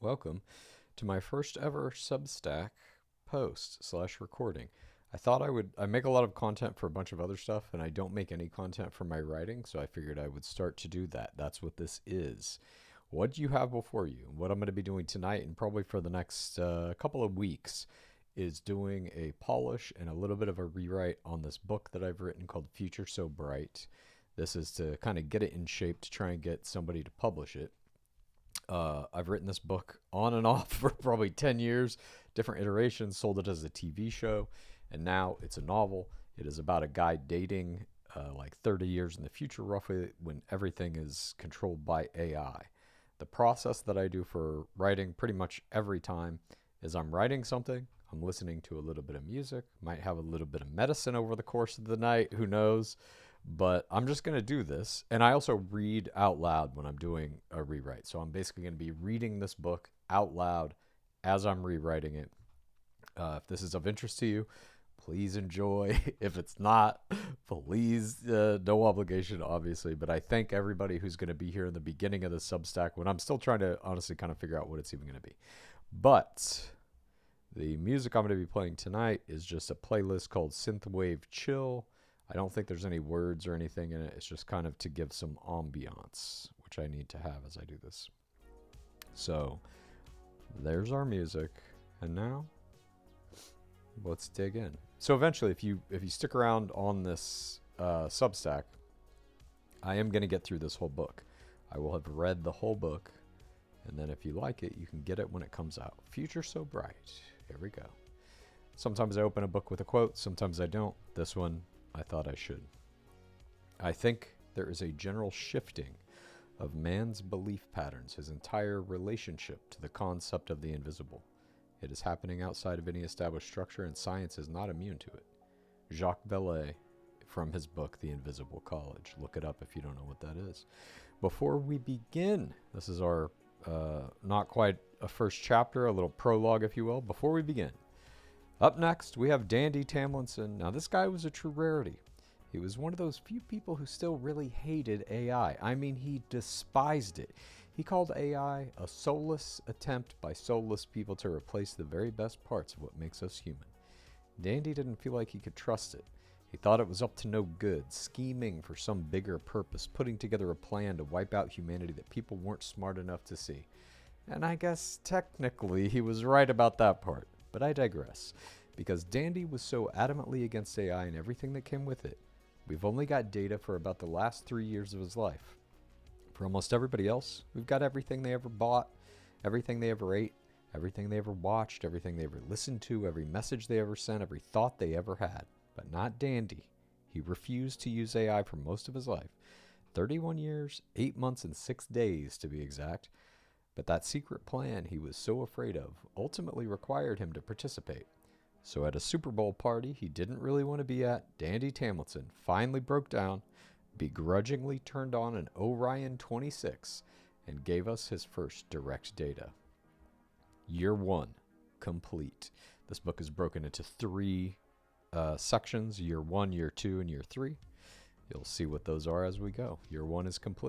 Welcome to my first ever Substack post slash recording. I make a lot of content for a bunch of other stuff, and I don't make any content for my writing, so I figured I would start to do that. That's what this is. What do you have before you? What I'm going to be doing tonight and probably for the next couple of weeks is doing a polish and a little bit of a rewrite on this book that I've written called Future So Bright. This is to kind of get it in shape to try and get somebody to publish it. I've written this book on and off for probably 10 years, different iterations, sold it as a TV show, and now it's a novel. It is about a guy dating like 30 years in the future, roughly, when everything is controlled by AI. The process that I do for writing pretty much every time is I'm writing something, I'm listening to a little bit of music, might have a little bit of medicine over the course of the night, who knows? But I'm just going to do this. And I also read out loud when I'm doing a rewrite. So I'm basically going to be reading this book out loud as I'm rewriting it. If this is of interest to you, please enjoy. If it's not, please, no obligation, obviously. But I thank everybody who's going to be here in the beginning of the Substack when I'm still trying to honestly kind of figure out what it's even going to be. But the music I'm going to be playing tonight is just a playlist called Synthwave Chill. I don't think there's any words or anything in it. It's just kind of to give some ambiance, which I need to have as I do this. So there's our music. And now let's dig in. So eventually, if you stick around on this Substack, I am going to get through this whole book. I will have read the whole book. And then if you like it, you can get it when it comes out. Future So Bright. Here we go. Sometimes I open a book with a quote. Sometimes I don't. This one, I thought I should. I think there is a general shifting of man's belief patterns, his entire relationship to the concept of the invisible. It is happening outside of any established structure, and science is not immune to it. Jacques Vallée, from his book, The Invisible College. Look it up if you don't know what that is. Before we begin, this is our not quite a first chapter, a little prologue, if you will. Before we begin, up next, we have Dandy Tamlinson. Now, this guy was a true rarity. He was one of those few people who still really hated AI. I mean, he despised it. He called AI a soulless attempt by soulless people to replace the very best parts of what makes us human. Dandy didn't feel like he could trust it. He thought it was up to no good, scheming for some bigger purpose, putting together a plan to wipe out humanity that people weren't smart enough to see. And I guess technically he was right about that part. But I digress, because Dandy was so adamantly against AI and everything that came with it. We've only got data for about the last 3 years of his life. For almost everybody else, we've got everything they ever bought, everything they ever ate, everything they ever watched, everything they ever listened to, every message they ever sent, every thought they ever had. But not Dandy. He refused to use AI for most of his life. 31 years, 8 months, and 6 days to be exact. But that secret plan he was so afraid of ultimately required him to participate. So at a Super Bowl party he didn't really want to be at, Dandy Tamlinson finally broke down, begrudgingly turned on an Orion 26, and gave us his first direct data. Year 1, complete. This book is broken into 3 sections, Year 1, Year 2, and Year 3. You'll see what those are as we go. Year 1 is complete.